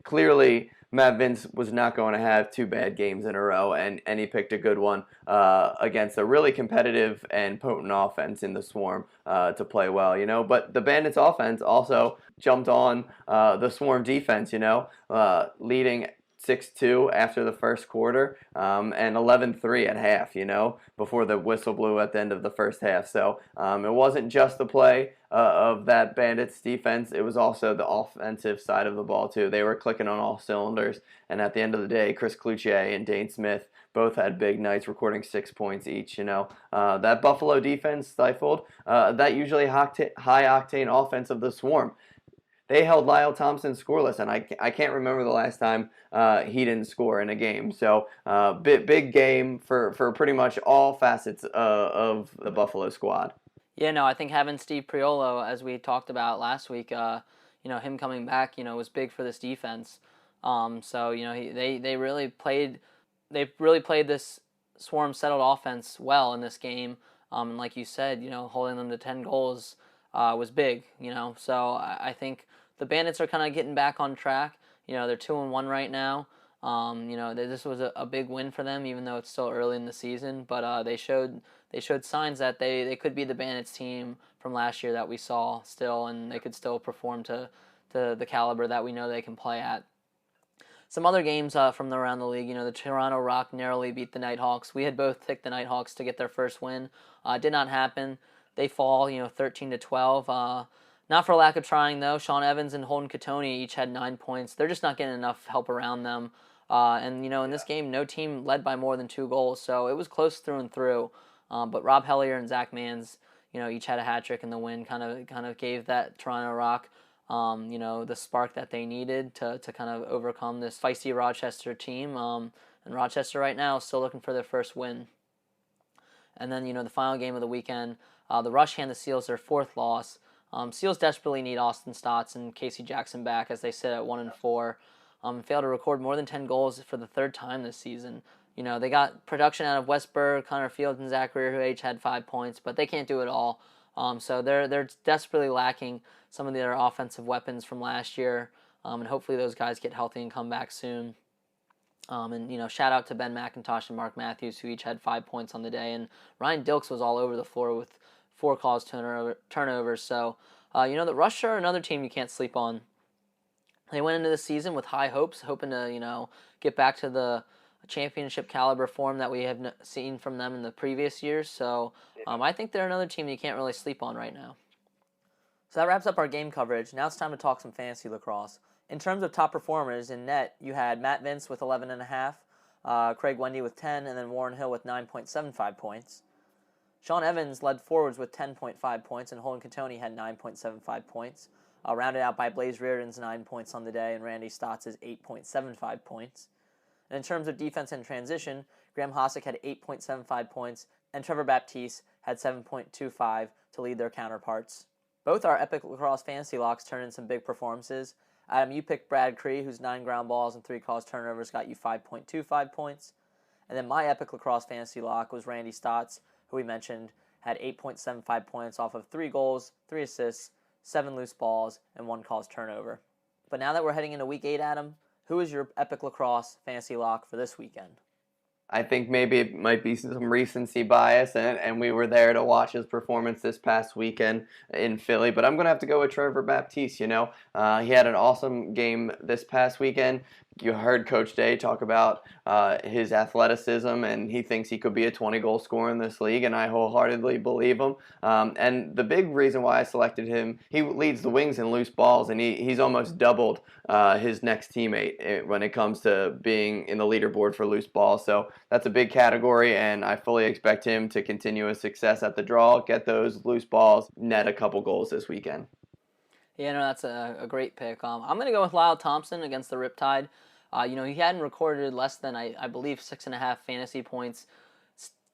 clearly Matt Vince was not going to have 2 bad games in a row, and he picked a good one against a really competitive and potent offense in the Swarm to play well, But the Bandits offense also jumped on the Swarm defense, leading 6-2 after the first quarter, and 11-3 at half, before the whistle blew at the end of the first half. So it wasn't just the play of that Bandits defense, it was also the offensive side of the ball too. They were clicking on all cylinders, and at the end of the day, Chris Cloutier and Dane Smith both had big nights, recording 6 points each. That Buffalo defense stifled that usually high-octane offense of the Swarm. They held Lyle Thompson scoreless, and I can't remember the last time he didn't score in a game. So big game for pretty much all facets of the Buffalo squad. Yeah, no, I think having Steve Priolo, as we talked about last week, him coming back, was big for this defense. So they really played this Swarm settled offense well in this game. And like you said, holding them to 10 goals was big. So I think the Bandits are kind of getting back on track. They're 2-1 right now. This was a big win for them, even though it's still early in the season. But they showed signs that they could be the Bandits team from last year that we saw still, and they could still perform to the caliber that we know they can play at. Some other games from around the league, the Toronto Rock narrowly beat the Nighthawks. We had both picked the Nighthawks to get their first win. Did not happen. They fall, 13-12. Not for lack of trying, though. Sean Evans and Holden Katoni each had 9 points. They're just not getting enough help around them. In this game, no team led by more than 2 goals, so it was close through and through. But Rob Hellier and Zach Manns, each had a hat trick in the win. Kind of gave that Toronto Rock, the spark that they needed to kind of overcome this feisty Rochester team. And Rochester right now is still looking for their first win. And then, the final game of the weekend, the Rush hand the Seals their 4th loss. Seals desperately need Austin Stotts and Casey Jackson back as they sit at 1-4. Failed to record more than 10 goals for the 3rd time this season. They got production out of Westberg, Connor Fields, and Zach Rear, who each had 5 points, but they can't do it all. So they're desperately lacking some of their offensive weapons from last year, and hopefully those guys get healthy and come back soon. Shout out to Ben Mcintosh and Mark Matthews, who each had 5 points on the day, and Ryan Dilks was all over the floor with 4 caused turnovers. So, the Rush are another team you can't sleep on. They went into the season with high hopes, hoping to, get back to the championship caliber form that we have seen from them in the previous years. So, I think they're another team you can't really sleep on right now. So that wraps up our game coverage. Now it's time to talk some fantasy lacrosse. In terms of top performers in net, you had Matt Vince with 11.5, Craig Wendy with 10, and then Warren Hill with 9.75 points. Sean Evans led forwards with 10.5 points, and Holden Katoni had 9.75 points, rounded out by Blaze Reardon's 9 points on the day, and Randy Stotts' 8.75 points. And in terms of defense and transition, Graham Hossack had 8.75 points, and Trevor Baptiste had 7.25 to lead their counterparts. Both our Epic Lacrosse Fantasy Locks turned in some big performances. Adam, you picked Brad Cree, whose 9 ground balls and 3 caused turnovers got you 5.25 points. And then my Epic Lacrosse Fantasy Lock was Randy Stotts, who we mentioned, had 8.75 points off of 3 goals, 3 assists, 7 loose balls, and 1 caused turnover. But now that we're heading into Week 8, Adam, who is your Epic Lacrosse Fantasy Lock for this weekend? I think maybe it might be some recency bias, and we were there to watch his performance this past weekend in Philly, but I'm going to have to go with Trevor Baptiste. He had an awesome game this past weekend. You heard Coach Day talk about his athleticism, and he thinks he could be a 20-goal scorer in this league, and I wholeheartedly believe him. And the big reason why I selected him, he leads the wings in loose balls, and he's almost doubled his next teammate when it comes to being in the leaderboard for loose balls. So that's a big category, and I fully expect him to continue his success at the draw, get those loose balls, net a couple goals this weekend. Yeah, no, that's a great pick. I'm going to go with Lyle Thompson against the Riptide. He hadn't recorded less than, I believe, 6.5 fantasy points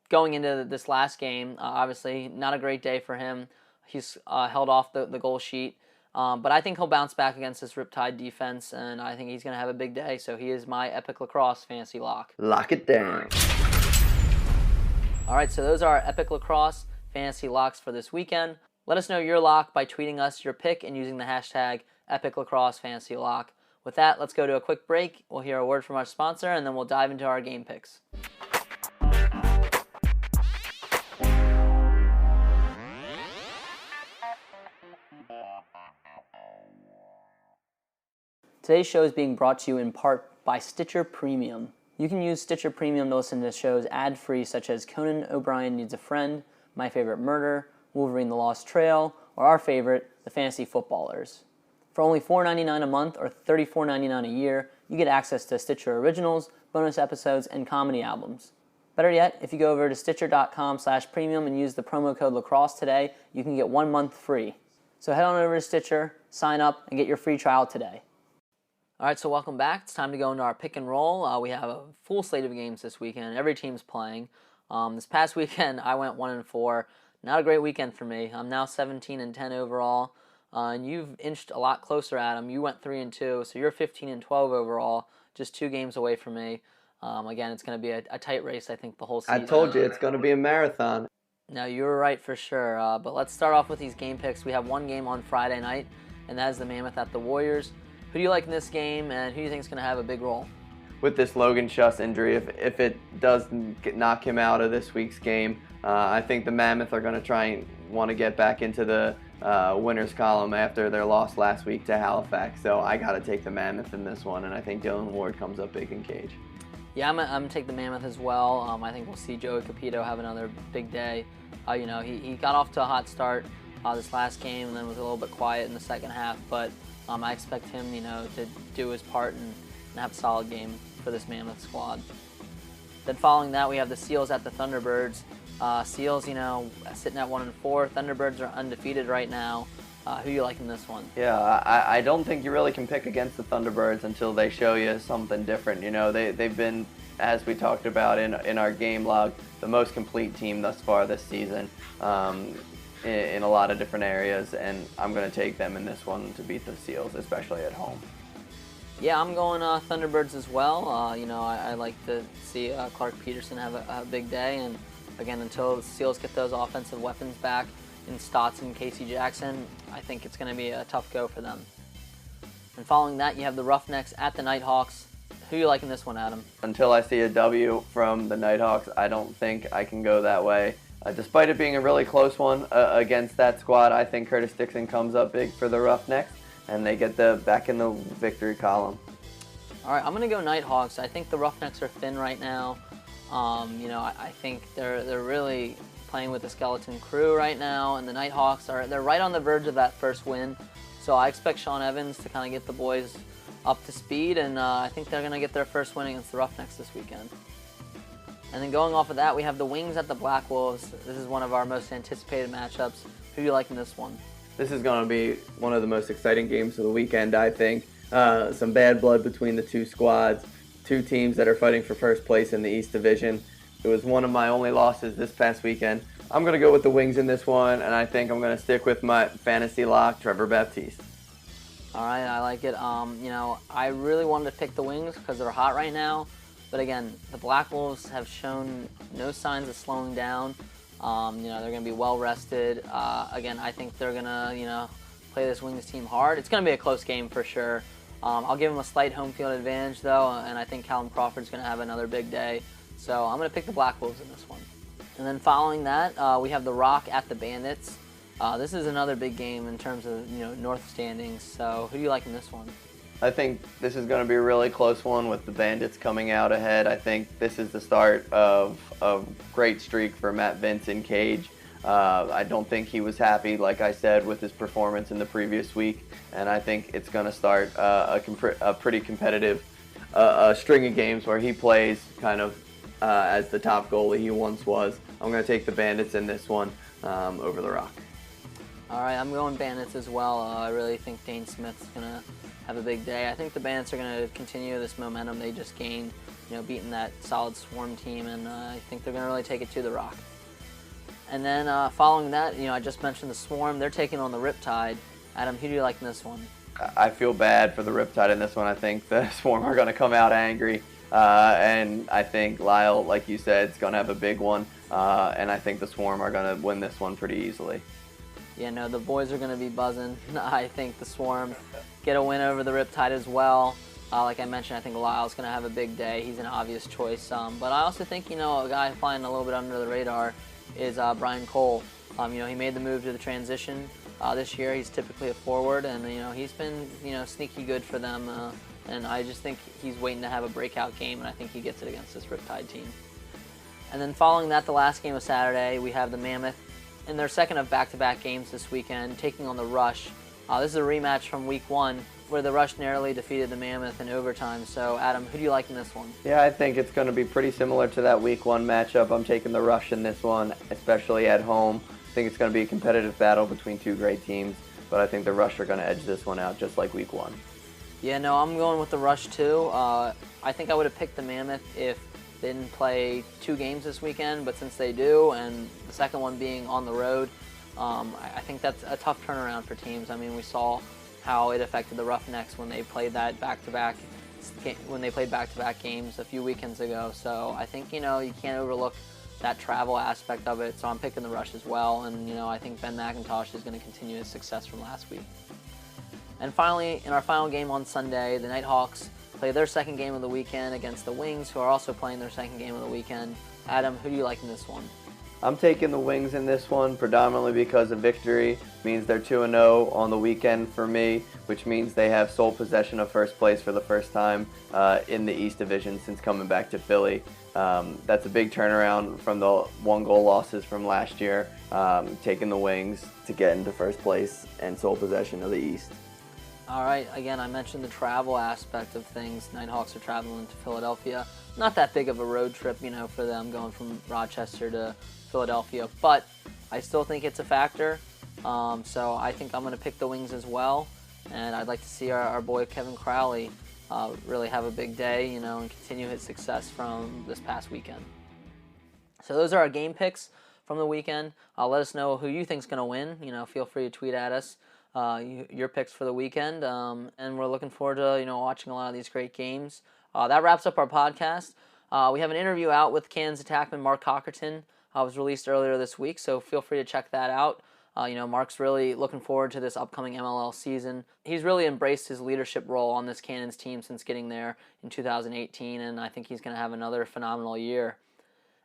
going into this last game. Obviously, not a great day for him. He's held off the goal sheet. But I think he'll bounce back against this Riptide defense, and I think he's going to have a big day. So he is my Epic Lacrosse Fantasy Lock. Lock it down. All right, so those are our Epic Lacrosse Fantasy Locks for this weekend. Let us know your lock by tweeting us your pick and using the hashtag Epic Lacrosse Fantasy Lock. With that, let's go to a quick break. We'll hear a word from our sponsor, and then we'll dive into our game picks. Today's show is being brought to you in part by Stitcher Premium. You can use Stitcher Premium to listen to shows ad-free such as Conan O'Brien Needs a Friend, My Favorite Murder, Wolverine the Lost Trail, or our favorite, The Fantasy Footballers. For only $4.99 a month or $34.99 a year, you get access to Stitcher Originals, bonus episodes, and comedy albums. Better yet, if you go over to Stitcher.com/premium and use the promo code lacrosse today, you can get 1 month free. So head on over to Stitcher, sign up, and get your free trial today. All right, so welcome back. It's time to go into our pick and roll. We have a full slate of games this weekend. Every team's playing. This past weekend, I went 1-4. Not a great weekend for me. I'm now 17-10 overall. And you've inched a lot closer, Adam. You went 3-2, so you're 15-12 overall, just 2 games away from me. Again, it's going to be a tight race, I think, the whole season. I told you, it's going to be a marathon. No, you were right for sure. But let's start off with these game picks. We have one game on Friday night. and that is the Mammoth at the Warriors. Who do you like in this game, and who do you think is going to have a big role? With this Logan Schuss injury, if it does knock him out of this week's game, I think the Mammoth are going to try and want to get back into the winners column after their loss last week to Halifax. So I got to take the Mammoth in this one, and I think Dylan Ward comes up big in cage. Yeah, I'm going to take the Mammoth as well. I think we'll see Joey Capito have another big day. He got off to a hot start this last game and then was a little bit quiet in the second half, but I expect him, to do his part and have a solid game for this Mammoth squad. Then following that, we have the Seals at the Thunderbirds. Seals, sitting at 1-4. Thunderbirds are undefeated right now. Who you like in this one? Yeah, I don't think you really can pick against the Thunderbirds until they show you something different. They've been, as we talked about in our game log, the most complete team thus far this season in a lot of different areas, and I'm going to take them in this one to beat the Seals, especially at home. Yeah, I'm going Thunderbirds as well. I like to see Clark Peterson have a big day, and again, until the Seals get those offensive weapons back in Stotts and Casey Jackson, I think it's going to be a tough go for them. And following that, you have the Roughnecks at the Nighthawks. Who you like in this one, Adam? Until I see a W from the Nighthawks, I don't think I can go that way. Despite it being a really close one against that squad, I think Curtis Dixon comes up big for the Roughnecks, and they get back in the victory column. All right, I'm going to go Nighthawks. I think the Roughnecks are thin right now. I think they're really playing with a skeleton crew right now, and the Nighthawks they're right on the verge of that first win. So I expect Sean Evans to kind of get the boys up to speed, and I think they're going to get their first win against the Roughnecks this weekend. And then going off of that, we have the Wings at the Black Wolves. This is one of our most anticipated matchups. Who do you like in this one? This is going to be one of the most exciting games of the weekend, I think. Some bad blood between the two squads, two teams that are fighting for first place in the East Division. It was one of my only losses this past weekend. I'm going to go with the Wings in this one, and I think I'm going to stick with my fantasy lock, Trevor Baptiste. All right, I like it. I really wanted to pick the Wings because they're hot right now. But again, the Black Wolves have shown no signs of slowing down. They're going to be well rested. Again, I think they're going to, play this Wings team hard. It's going to be a close game for sure. I'll give them a slight home field advantage though, and I think Callum Crawford's going to have another big day. So I'm going to pick the Black Wolves in this one. And then following that, we have the Rock at the Bandits. This is another big game in terms of North standings. So who do you like in this one? I think this is going to be a really close one with the Bandits coming out ahead. I think this is the start of a great streak for Matt Vince in cage. I don't think he was happy, like I said, with his performance in the previous week, and I think it's going to start a pretty competitive string of games where he plays kind of as the top goalie he once was. I'm going to take the Bandits in this one over the Rock. All right, I'm going Bandits as well. I really think Dane Smith's going to have a big day. I think the Bandits are going to continue this momentum they just gained, beating that solid Swarm team, and I think they're going to really take it to the Rock. And then following that, I just mentioned the Swarm. They're taking on the Riptide. Adam, who do you like in this one? I feel bad for the Riptide in this one. I think the Swarm are going to come out angry, and I think Lyle, like you said, is going to have a big one, and I think the Swarm are going to win this one pretty easily. Yeah, no, the boys are going to be buzzing. I think the Swarm get a win over the Riptide as well. Like I mentioned, I think Lyle's going to have a big day. He's an obvious choice. But I also think, a guy flying a little bit under the radar is Brian Cole. He made the move to the transition this year. He's typically a forward, and, he's been, sneaky good for them. And I just think he's waiting to have a breakout game, and I think he gets it against this Riptide team. And then following that, the last game of Saturday, we have the Mammoth in their second of back-to-back games this weekend, taking on the Rush. This is a rematch from Week 1, where the Rush narrowly defeated the Mammoth in overtime. So, Adam, who do you like in this one? Yeah, I think it's going to be pretty similar to that Week 1 matchup. I'm taking the Rush in this one, especially at home. I think it's going to be a competitive battle between two great teams, but I think the Rush are going to edge this one out just like Week 1. Yeah, no, I'm going with the Rush too. I think I would have picked the Mammoth if they didn't play 2 games this weekend, but since they do, and the second one being on the road, I think that's a tough turnaround for teams. I mean, we saw how it affected the Roughnecks when they played that back-to-back games a few weekends ago. So I think you can't overlook that travel aspect of it. So I'm picking the Rush as well, and I think Ben Mcintosh is going to continue his success from last week. And finally, in our final game on Sunday, the Nighthawks play their second game of the weekend against the Wings, who are also playing their second game of the weekend. Adam, who do you like in this one? I'm taking the Wings in this one predominantly because a victory means they're 2-0 on the weekend for me, which means they have sole possession of first place for the first time in the East Division since coming back to Philly. That's a big turnaround from the 1-goal losses from last year, taking the Wings to get into first place and sole possession of the East. All right, again, I mentioned the travel aspect of things. Nighthawks are traveling to Philadelphia. Not that big of a road trip, for them going from Rochester to Philadelphia, but I still think it's a factor. So I think I'm going to pick the Wings as well, and I'd like to see our boy Kevin Crowley really have a big day, and continue his success from this past weekend. So those are our game picks from the weekend. Let us know who you think's going to win. Feel free to tweet at us your picks for the weekend, and we're looking forward to watching a lot of these great games. That wraps up our podcast. We have an interview out with Cannons attackman Mark Cockerton. Was released earlier this week, so feel free to check that out. Mark's really looking forward to this upcoming MLL season. He's really embraced his leadership role on this Cannons team since getting there in 2018, and I think he's going to have another phenomenal year.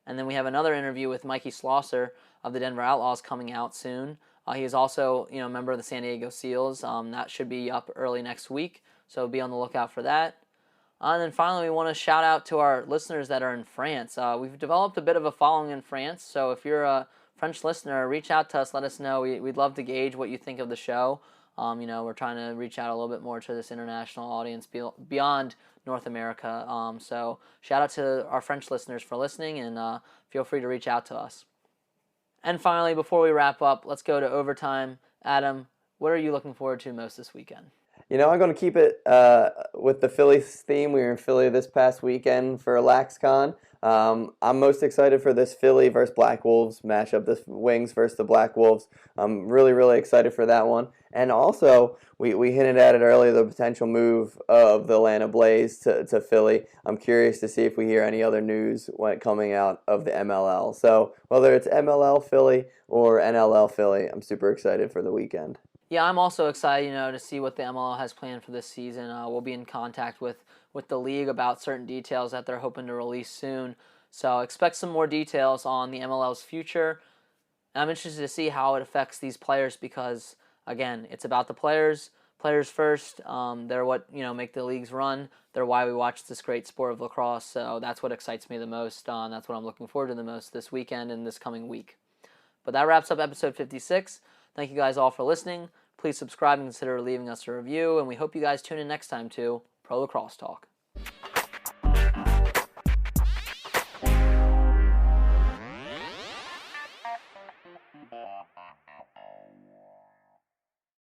And then we have another interview with Mikey Schlosser of the Denver Outlaws coming out soon. He is also, a member of the San Diego Seals. That should be up early next week, so be on the lookout for that. And then finally, we want to shout out to our listeners that are in France. We've developed a bit of a following in France, so if you're a French listener, reach out to us, let us know. We'd love to gauge what you think of the show. We're trying to reach out a little bit more to this international audience beyond North America. So shout out to our French listeners for listening, and feel free to reach out to us. And finally, before we wrap up, let's go to overtime. Adam, what are you looking forward to most this weekend? I'm going to keep it with the Phillies theme. We were in Philly this past weekend for LaxCon. I'm most excited for this Philly versus Black Wolves matchup, this Wings versus the Black Wolves. I'm really, really excited for that one. And also, we hinted at it earlier, the potential move of the Atlanta Blaze to Philly. I'm curious to see if we hear any other news when coming out of the MLL. So whether it's MLL Philly or NLL Philly, I'm super excited for the weekend. Yeah, I'm also excited, to see what the MLL has planned for this season. We'll be in contact with the league about certain details that they're hoping to release soon. So expect some more details on the MLL's future. And I'm interested to see how it affects these players because, again, it's about the players. Players first. They're what make the leagues run. They're why we watch this great sport of lacrosse. So that's what excites me the most. That's what I'm looking forward to the most this weekend and this coming week. But that wraps up episode 56. Thank you guys all for listening. Please subscribe and consider leaving us a review, and we hope you guys tune in next time to Pro Lacrosse Talk.